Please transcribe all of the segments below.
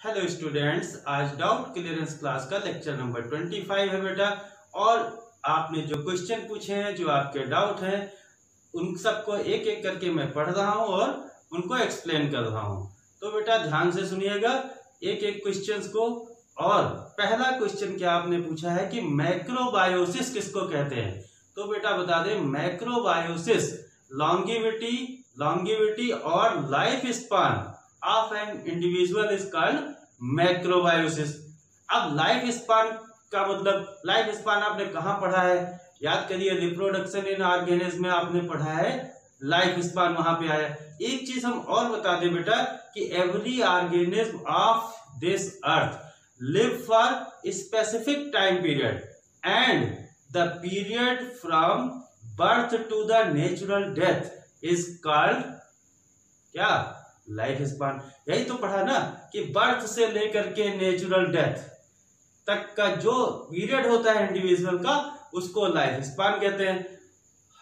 Hello students, आज doubt clearance class का lecture number 25 है बेटा। और आपने जो क्वेश्चन पूछे हैं, जो आपके डाउट हैं, उन सबको एक एक करके मैं पढ़ रहा हूं और उनको एक्सप्लेन कर रहा हूं। तो बेटा ध्यान से सुनिएगा एक एक क्वेश्चंस को। और पहला क्वेश्चन क्या आपने पूछा है कि मैक्रोबायोसिस किसको कहते हैं। तो बेटा बता दें, मैक्रोबायोसिस लॉन्गिविटी और life span of an individual is called macrobiosis। अब लाइफ स्पान का मतलब, लाइफ स्पान आपने कहाँ पढ़ा है, याद करिए, रिप्रोडक्शन इन ऑर्गेनिज्म में आपने पढ़ा है, लाइफ स्पान वहां पे आया। एक चीज हम और बता दें बेटा कि every organism of this earth live for specific time period and the period from birth to the natural death is called क्या, लाइफ स्पान। यही तो पढ़ा ना कि बर्थ से लेकर के नेचुरल डेथ तक का जो पीरियड होता है इंडिविजुअल का, उसको लाइफ स्पान कहते हैं।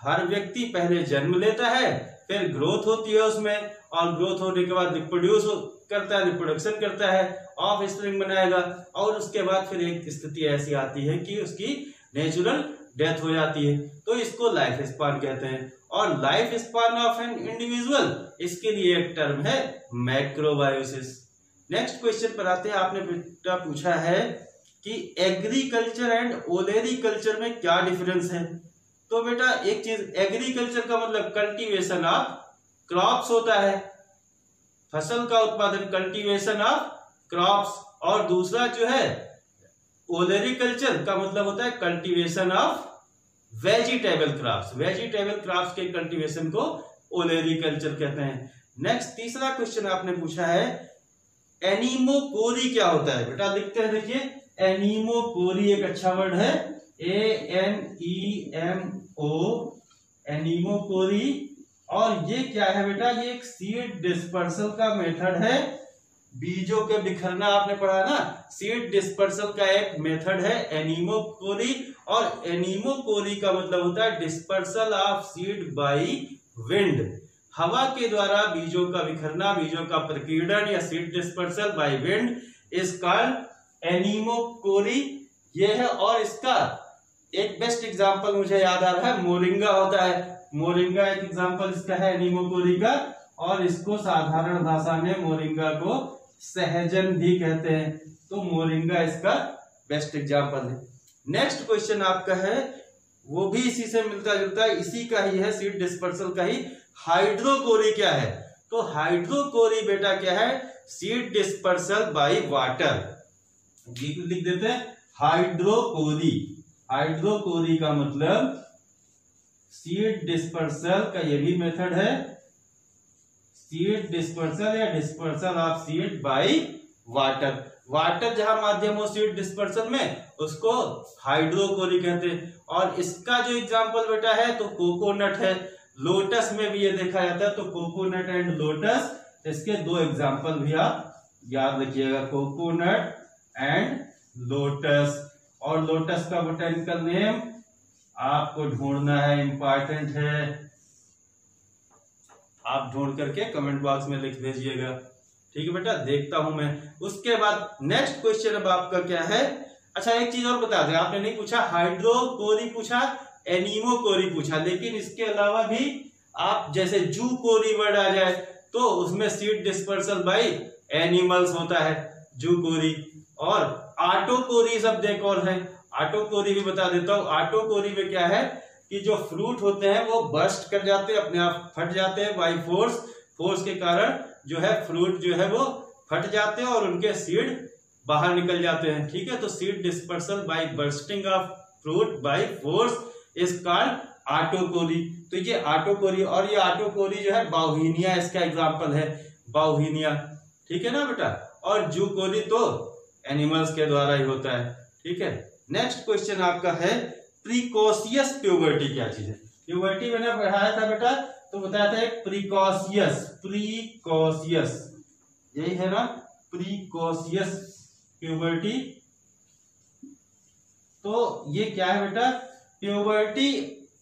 हर व्यक्ति पहले जन्म लेता है, फिर ग्रोथ होती है उसमें, और ग्रोथ होने के बाद रिप्रोड्यूस करता है, रिप्रोडक्शन करता है, ऑफ स्प्रिंग बनाएगा, और उसके बाद फिर एक स्थिति ऐसी आती है कि उसकी नेचुरल डेथ हो जाती है। तो इसको लाइफ स्पान कहते हैं। और life span of an individual, इसके लिए एक टर्म है मैक्रोबायोसिस। नेक्स्ट क्वेश्चन पर आते हैं। आपने बेटा पूछा है कि एग्रीकल्चर एंड ओलेरीकल्चर में क्या डिफरेंस है। तो बेटा एक चीज, एग्रीकल्चर का मतलब कल्टीवेशन ऑफ क्रॉप्स होता है, फसल का उत्पादन, कल्टीवेशन ऑफ क्रॉप्स। और दूसरा जो है ओलेरीकल्चर का मतलब होता है cultivation of vegetable crops. Vegetable crops के कल्टीवेशन को ओलेरीकल्चर कहते हैं। नेक्स्ट तीसरा क्वेश्चन आपने पूछा है एनीमोकोरी क्या होता है। बेटा लिखते हैं, देखिए, एनीमोकोरी एक अच्छा वर्ड है, ANEMO, एनीमोकोरी। और ये क्या है बेटा, ये एक सीड डिस्पर्सल का मेथड है। बीजों के बिखरना आपने पढ़ा ना, सीड डिस्पर्सल का एक मेथड है एनीमोकोरी। और एनीमोकोरी का मतलब होता है dispersal of seed by wind, हवा के द्वारा बीजों का बिखरना, बीजों का प्रकीर्णन या seed dispersal by wind is called anemochory. ये है। और इसका एक बेस्ट एग्जांपल मुझे याद आ रहा है, मोरिंगा होता है। मोरिंगा एक एग्जांपल इसका है एनीमोकोरी का। और इसको साधारण भाषा में मोरिंगा को सहजन भी कहते हैं। तो मोरिंगा इसका बेस्ट एग्जांपल है। नेक्स्ट क्वेश्चन आपका है, वो भी इसी से मिलता जुलता है, इसी का ही है, सीड डिस्पर्सल का ही। हाइड्रोकोरी क्या है। तो हाइड्रोकोरी बेटा क्या है, सीड डिस्पर्सल बाय वाटर। लिख देते हैं हाइड्रोकोरी। हाइड्रोकोरी का मतलब सीड डिस्पर्सल का ये भी मेथड है, सीड डिस्पर्सल या dispersal of seed by water. Water जहां माध्यम हो सीड डिस्पर्सल में, उसको हाइड्रोकोरी कहते हैं। और इसका जो एग्जांपल बेटा है तो कोकोनट है। लोटस में भी ये देखा जाता है, तो कोकोनट एंड लोटस, इसके दो एग्जांपल भी आप याद रखिएगा, कोकोनट एंड लोटस। और लोटस का बोटेनिकल नेम आपको ढूंढना है, इंपॉर्टेंट है, आप ढूंढ करके कमेंट बॉक्स में लिख भेजिएगा। ठीक है बेटा, देखता हूं मैं। उसके बाद नेक्स्ट क्वेश्चन अब आपका क्या है। अच्छा एक चीज और बता दें, आपने नहीं पूछा हाइड्रोकोरी पूछा, एनीमोकोरी पूछा, लेकिन इसके अलावा भी आप जैसे जूकोरी वर्ड आ जाए तो उसमें सीड डिस्पर्सल बाय एनिमल्स होता है, जूकोरी। और आटोकोरी शब्द एक और है, आटोकोरी भी बता देता हूं। आटोकोरी में क्या है कि जो फ्रूट होते हैं वो बर्स्ट कर जाते हैं, अपने आप फट जाते हैं बाय फोर्स। फोर्स के कारण जो है फ्रूट जो है वो फट जाते हैं और उनके सीड बाहर निकल जाते हैं। ठीक है, तो seed dispersal by bursting of fruit by force is called autochory. तो ये आटोकोरी, और ये आटोकोरी जो है बाउहीनिया इसका एग्जांपल है, बाउहीनिया। ठीक है ना बेटा। और जूकोरी तो एनिमल्स के द्वारा ही होता है। ठीक है। नेक्स्ट क्वेश्चन आपका है प्रीकोशियस प्यूबर्टी क्या चीज है। प्यूबर्टी मैंने पढ़ाया था बेटा, तो बताया था एक प्रीकोशियस, प्रीकोशियस यही है ना, प्रीकोशियस प्यूबर्टी। तो ये क्या है बेटा, puberty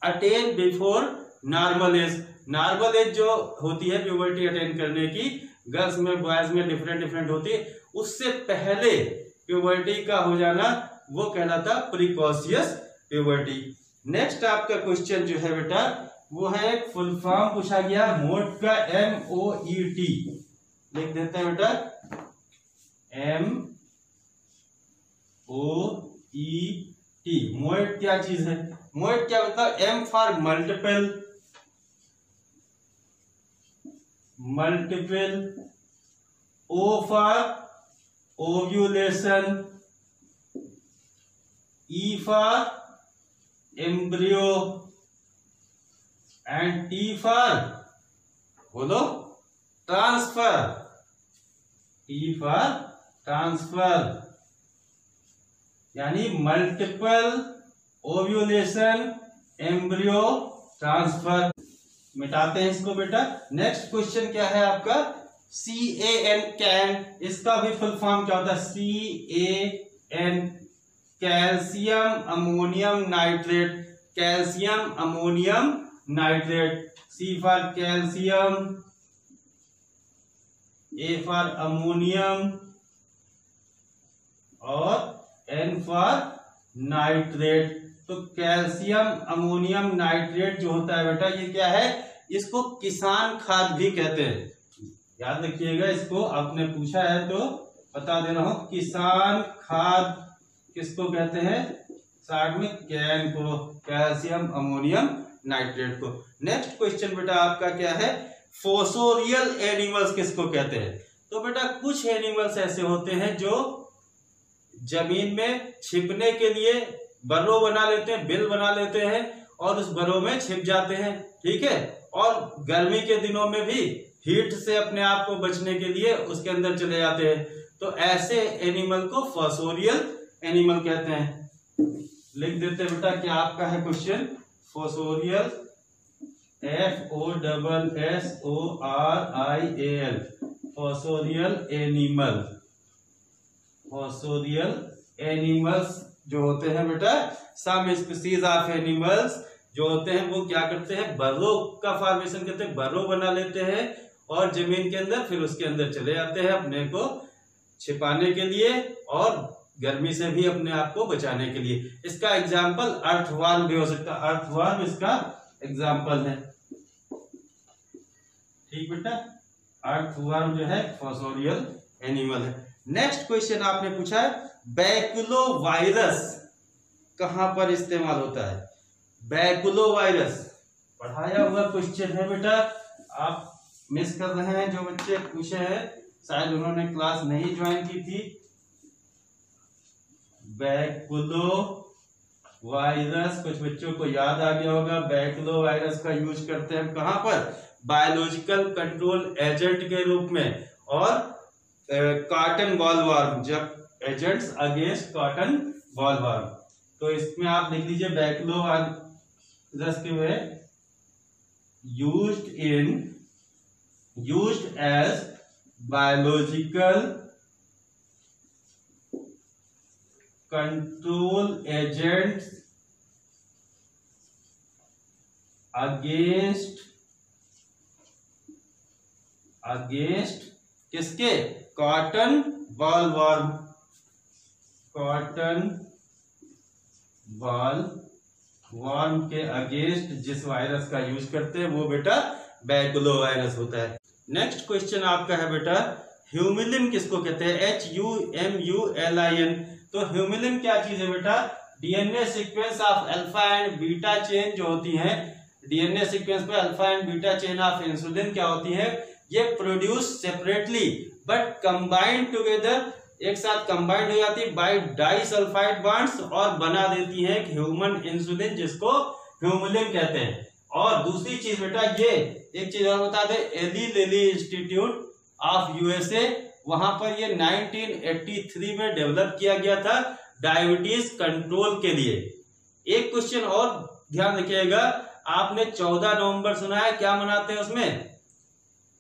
attain before normal age. Normal age जो होती है प्यूबर्टी अटेन करने की, गर्ल्स में बॉयज में डिफरेंट होती है। उससे पहले प्यूबर्टी का हो जाना वो कहलाता प्रिकॉशियस प्यूबर्टी। नेक्स्ट आपका क्वेश्चन जो है बेटा वो है एक फुल फॉर्म पूछा गया मोट का, MOET लिख देते हैं बेटा, MOET। मोएट क्या चीज है? मोएट क्या मतलब M for multiple, O for ovulation, E for embryo and T for बोलो ट्रांसफर, T फॉर ट्रांसफर। यानी मल्टीपल, ओव्यूलेशन, एम्ब्रियो, ट्रांसफर। मिटाते हैं इसको बेटा। नेक्स्ट क्वेश्चन क्या है आपका? CAN कैन, इसका भी फुल फॉर्म क्या होता है? CAN calcium ammonium nitrate, calcium ammonium nitrate. C for calcium, A for ammonium और N फॉर नाइट्रेट। तो कैल्शियम अमोनियम नाइट्रेट जो होता है बेटा ये क्या है? इसको किसान खाद भी कहते हैं। याद रखिएगा, इसको आपने पूछा है तो बता दे रहा हूं, किसान खाद किसको कहते हैं? साइड में कैन को, कैल्शियम अमोनियम नाइट्रेट को। नेक्स्ट क्वेश्चन बेटा आपका क्या है? फोसोरियल एनिमल्स किसको कहते हैं? तो बेटा कुछ एनिमल्स ऐसे होते हैं जो जमीन में छिपने के लिए बर्रों बना लेते हैं, बिल बना लेते हैं और उस बर्रों में छिप जाते हैं, ठीक है। और गर्मी के दिनों में भी हीट से अपने आप को बचने के लिए उसके अंदर चले जाते हैं। तो ऐसे एनिमल को फोसोरियल एनिमल कहते हैं। लिख देते हैं बेटा, क्या आपका है question? Fossorial, FOSSORIAL, fossorial animal. Fossorial animals जो होते हैं बेटा, सम स्पीसीज ऑफ एनिमल्स जो होते हैं वो क्या करते हैं? बर्रों का फॉर्मेशन करते हैं, बर्रों बना लेते हैं और जमीन के अंदर फिर उसके अंदर चले जाते हैं अपने को छिपाने के लिए और गर्मी से भी अपने आप को बचाने के लिए। इसका एग्जाम्पल अर्थवर्म भी हो सकता है, अर्थवर्म इसका एग्जाम्पल है, ठीक बेटा। अर्थवर्म जो है फोसोरियल एनिमल है। नेक्स्ट क्वेश्चन आपने पूछा है बैकुलोवायरस कहां पर इस्तेमाल होता है? बैकुलोवायरस पढ़ाया हुआ क्वेश्चन है बेटा, आप मिस कर रहे हैं। जो बच्चे पूछे हैं शायद उन्होंने क्लास नहीं ज्वाइन की थी। बैकुलोवायरस कुछ बच्चों को याद आ गया होगा। बैकुलोवायरस का यूज करते हैं कहां पर? बायोलॉजिकल कंट्रोल एजेंट के रूप में और कॉटन बॉलवर्म, जब एजेंट्स अगेंस्ट कॉटन बॉलवर्म। तो इसमें आप लिख लीजिए बैकुलोवायरस के वे used as biological control agents against किसके? कॉटन बॉलवर्म, कॉटन बॉलवर्म के अगेंस्ट जिस वायरस का यूज करते हैं वो बेटा बैकुलोवायरस होता है। नेक्स्ट क्वेश्चन आपका है बेटा ह्यूमिलिन किसको कहते हैं? HUMULIN। तो ह्यूमिलिन क्या चीज है बेटा? DNA sequence of alpha and beta chain जो होती है, डीएनए सीक्वेंस पे alpha and beta chain of insulin क्या होती है? ये produce separately but combined together, एक साथ कंबाइंड हो जाती है बाय डाइसल्फाइड बॉन्ड्स और बना देती है ह्यूमन इंसुलिन जिसको ह्यूमिलिन कहते हैं। और दूसरी चीज बेटा ये एक चीज और बता दे, Eli Lilly Institute of USA, वहां पर ये 1983 में डेवलप किया गया था डायबिटीज कंट्रोल के लिए। एक क्वेश्चन और ध्यान रखिएगा, आपने 14 नवंबर सुना है, क्या मनाते हैं उसमें?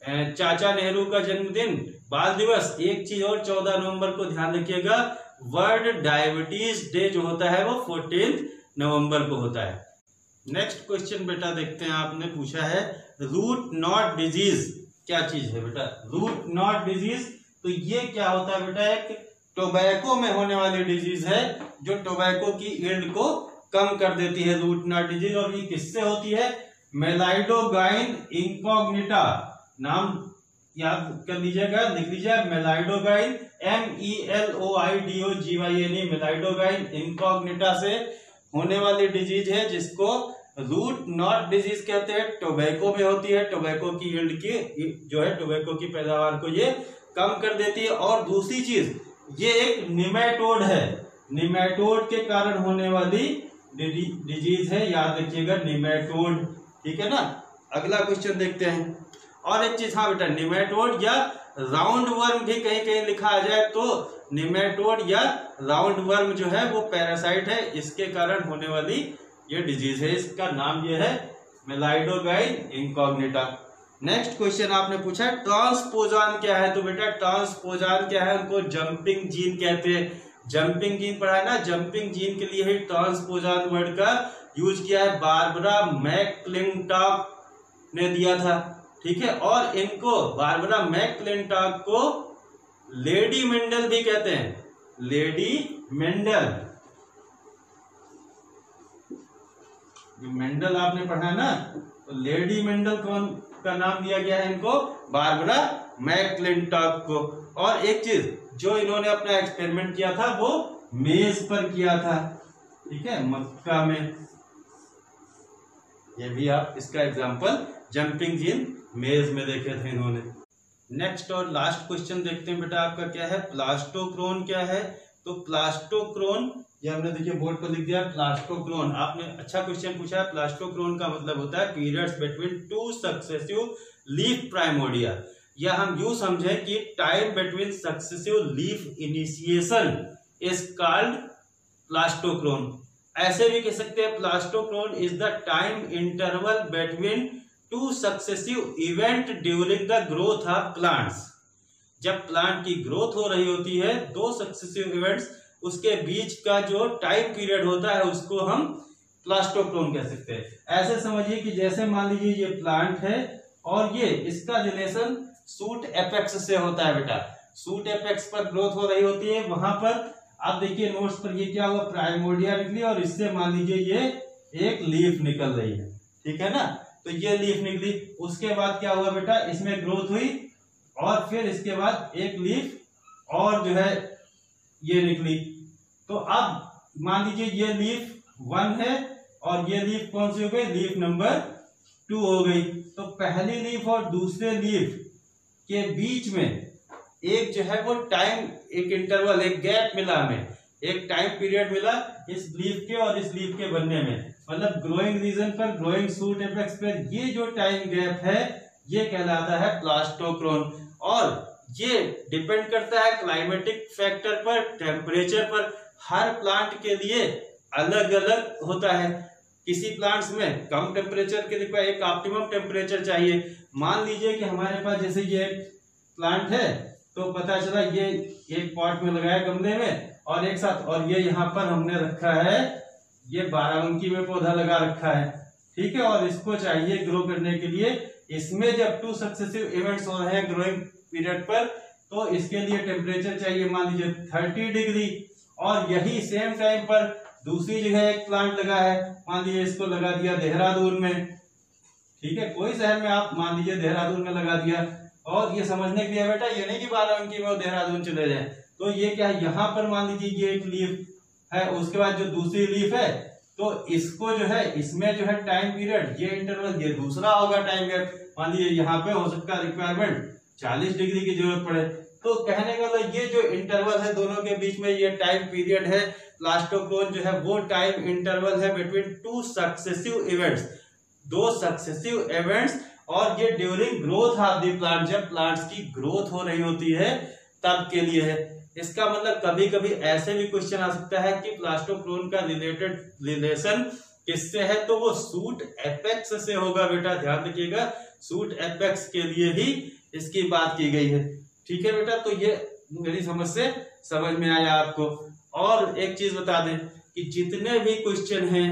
चाचा नेहरू का जन्मदिन, बाल दिवस। एक चीज और 14 नवंबर को ध्यान रखिएगा, वर्ल्ड डायबिटीज डे जो होता है वो 14 नवंबर को होता है। नेक्स्ट क्वेश्चन बेटा देखते हैं, आपने पूछा है रूट नॉट डिजीज क्या चीज है बेटा? रूट नॉट डिजीज तो ये क्या होता है बेटा, एक टोबैको में होने वाली डिजीज है जो टोबैको की यील्ड को कम कर देती है, रूट नॉट डिजीज। और ये किससे होती है, मेलाइडोगाइन इनकॉग्निटा, नाम याद कर लीजिएगा, लिख लीजिएगा, मेलाइडोगाइन MELOIDOGYN, मेलाइडोगाइन इनकॉग्निटा से होने वाली डिजीज है जिसको रूट नॉट डिजीज कहते हैं। टोबैको में होती है, टोबैको की यील्ड की जो है टोबैको की पैदावार को ये कम कर देती है। और दूसरी चीज, ये एक निमेटोड है, निमेटोड के कारण होने वाली डिजीज है, याद रखिएगा, निमेटोड। ठीक है ना। अगला क्वेश्चन देखते हैं। और एक चीज, हाँ बेटा, निमेटोड या राउंड वर्म भी कहीं कहीं लिखा आ जाए तो निमेटोड या राउंड वर्म जो है वो पैरासाइट है, इसके कारण होने वाली ये डिजीज है, इसका नाम ये है मेलाइडोगाइन इनकॉग्निटा। नेक्स्ट क्वेश्चन आपने पूछा ट्रांसपोजान क्या है, तो बेटा ट्रांसपोजान क्या है, उनको जंपिंग जीन कहते हैं। जंपिंग जीन पढ़ा है ना, जंपिंग जीन के लिए ही ट्रांसपोजान वर्ड का यूज किया है, बारबरा मैकक्लिंटॉक ने दिया था। ठीक है। और इनको बारबरा मैकक्लिंटॉक को लेडी मेंडल भी कहते हैं, लेडी मेंडल। मेंडल आपने पढ़ा ना, तो लेडी मेंडल कौन का नाम दिया गया है इनको, बारबरा मैकक्लिंटॉक को। और एक चीज, जो इन्होंने अपना एक्सपेरिमेंट किया था वो मेज पर किया था। ठीक है, मक्का में। ये भी आप इसका एग्जांपल जंपिंग जीन मेज में देखे थे इन्होंने। नेक्स्ट और लास्ट क्वेश्चन देखते हैं बेटा, आपका क्या है, प्लास्टोक्रोन क्या है। तो प्लास्टोक्रोन, ये हमने देखिए बोर्ड पर लिख दिया प्लास्टोक्रोन। आपने अच्छा क्वेश्चन पूछा है। प्लास्टोक्रोन का मतलब होता है periods between two successive leaf primordia, या हम यूं समझे कि time between successive leaf initiation is called plastochron. ऐसे भी कह सकते हैं plastochron is the time interval between two successive event during the growth of plants. जब प्लांट की ग्रोथ हो रही होती है, दो सक्सेसिव इवेंट्स, उसके बीच का जो टाइम पीरियड होता है उसको हम प्लास्टोक्रोन कह सकते हैं। ऐसे समझिए कि जैसे मान लीजिए ये प्लांट है और ये इसका रिलेशन सूट एपेक्स से होता है बेटा। सूट एपेक्स पर ग्रोथ हो रही होती है, वहां पर आप देखिए नोट्स पर ये क्या हुआ, प्राइमोर्डिया निकली और इससे मान लीजिए ये एक लीफ निकल रही है। ठीक है ना, तो ये लीफ निकली, उसके बाद क्या हुआ बेटा, इसमें ग्रोथ हुई और फिर इसके बाद एक लीफ और जो है ये निकली। तो अब मान लीजिए ये लीफ 1 है और ये लीफ कौन सी हो गई, लीफ नंबर 2 हो गई। तो पहली लीफ और दूसरे लीफ के बीच में एक जो है वो टाइम, एक इंटरवल, एक गैप मिला, हमें एक टाइम पीरियड मिला इस लीफ के और इस लीफ के बनने में। मतलब ग्रोइंग रीजन पर, ग्रोइंग सूट एपेक्स पर ये जो टाइम गैप है ये कहलाता है प्लास्टोक्रोन। और ये डिपेंड करता है क्लाइमेटिक फैक्टर पर, टेम्परेचर पर। हर प्लांट के लिए अलग अलग होता है। किसी प्लांट्स में कम टेम्परेचर के लिए एक ऑप्टिमम टेम्परेचर चाहिए। मान लीजिए कि हमारे पास जैसे ये प्लांट है, तो पता चला ये एक पॉट में लगाया गमले में और एक साथ, और ये यहाँ पर हमने रखा है, ये 12 में पौधा लगा रखा है। ठीक है, और इसको चाहिए ग्रो करने के लिए। इसमें जब 2 सक्सेसिव इवेंट्स हो रहे हैं ग्रोइंग पीरियड पर, तो इसके लिए टेम्परेचर चाहिए मान लीजिए 30 डिग्री। और यही सेम टाइम पर दूसरी जगह एक प्लांट लगा है, मान लीजिए इसको लगा दिया देहरादून में। ठीक है, कोई शहर में आप मान लीजिए देहरादून में लगा दिया। और ये समझने के लिए बेटा ये नहीं कि 12 में वो देहरादून चले जाए, तो ये क्या है, यहाँ पर मान लीजिए ये एक लीफ है, उसके बाद जो दूसरी लीफ है, तो इसको जो है, इसमें जो है टाइम पीरियड, ये इंटरवल, ये दूसरा होगा टाइम गैप। मान लीजिए यहाँ पे हो सकता है रिक्वायरमेंट 40 डिग्री की जरूरत पड़े। तो कहने का मतलब ये जो इंटरवल है दोनों के बीच में, ये टाइम पीरियड है। प्लास्टोक्रोन जो है वो टाइम इंटरवल है between 2 successive events, 2 successive events. और ये during growth of the plant, जब प्लांट्स की ग्रोथ हो रही होती है तब के लिए है। इसका मतलब कभी कभी ऐसे भी क्वेश्चन आ सकता है कि प्लास्टोक्रोन का रिलेशन किससे है, तो वो सूट एपेक्स से होगा बेटा। ध्यान रखिएगा, सूट एपेक्स के लिए ही इसकी बात की गई है। ठीक है बेटा, तो ये मेरी समझ से समझ में आया आपको। और एक चीज बता दें कि जितने भी क्वेश्चन हैं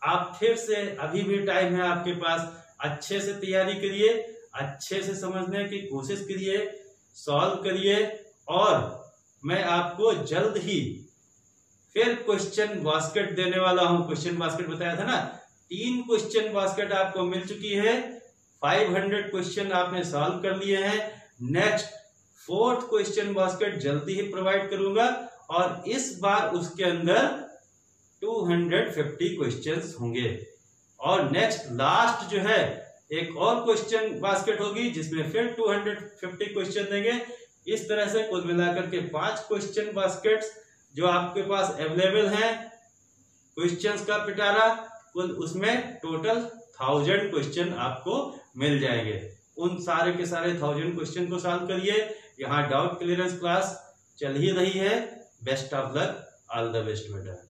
आप फिर से, अभी भी टाइम है आपके पास, अच्छे से तैयारी करिए, अच्छे से समझने की कोशिश करिए, सॉल्व करिए। और मैं आपको जल्द ही फिर क्वेश्चन बास्केट देने वाला हूं। क्वेश्चन बास्केट बताया था ना, 3 क्वेश्चन बास्केट आपको मिल चुकी है, 500 क्वेश्चन आपने सॉल्व कर लिए हैं। नेक्स्ट 4th क्वेश्चन बास्केट जल्दी ही प्रोवाइड करूंगा और इस बार उसके अंदर 250 क्वेश्चंस होंगे। और नेक्स्ट लास्ट जो है एक और क्वेश्चन बास्केट होगी जिसमें फिर 250 क्वेश्चन देंगे। इस तरह से कुल मिलाकर के 5 क्वेश्चन बास्केट्स जो आपके पास अवेलेबल हैं क्वेश्चंस का पिटारा, कुल उसमें टोटल 1000 क्वेश्चन आपको मिल जाएंगे। उन सारे के सारे 1000 क्वेश्चन को सॉल्व करिए। यहाँ डाउट क्लियरेंस क्लास चल ही रही है। Best of luck, all the best बेटा।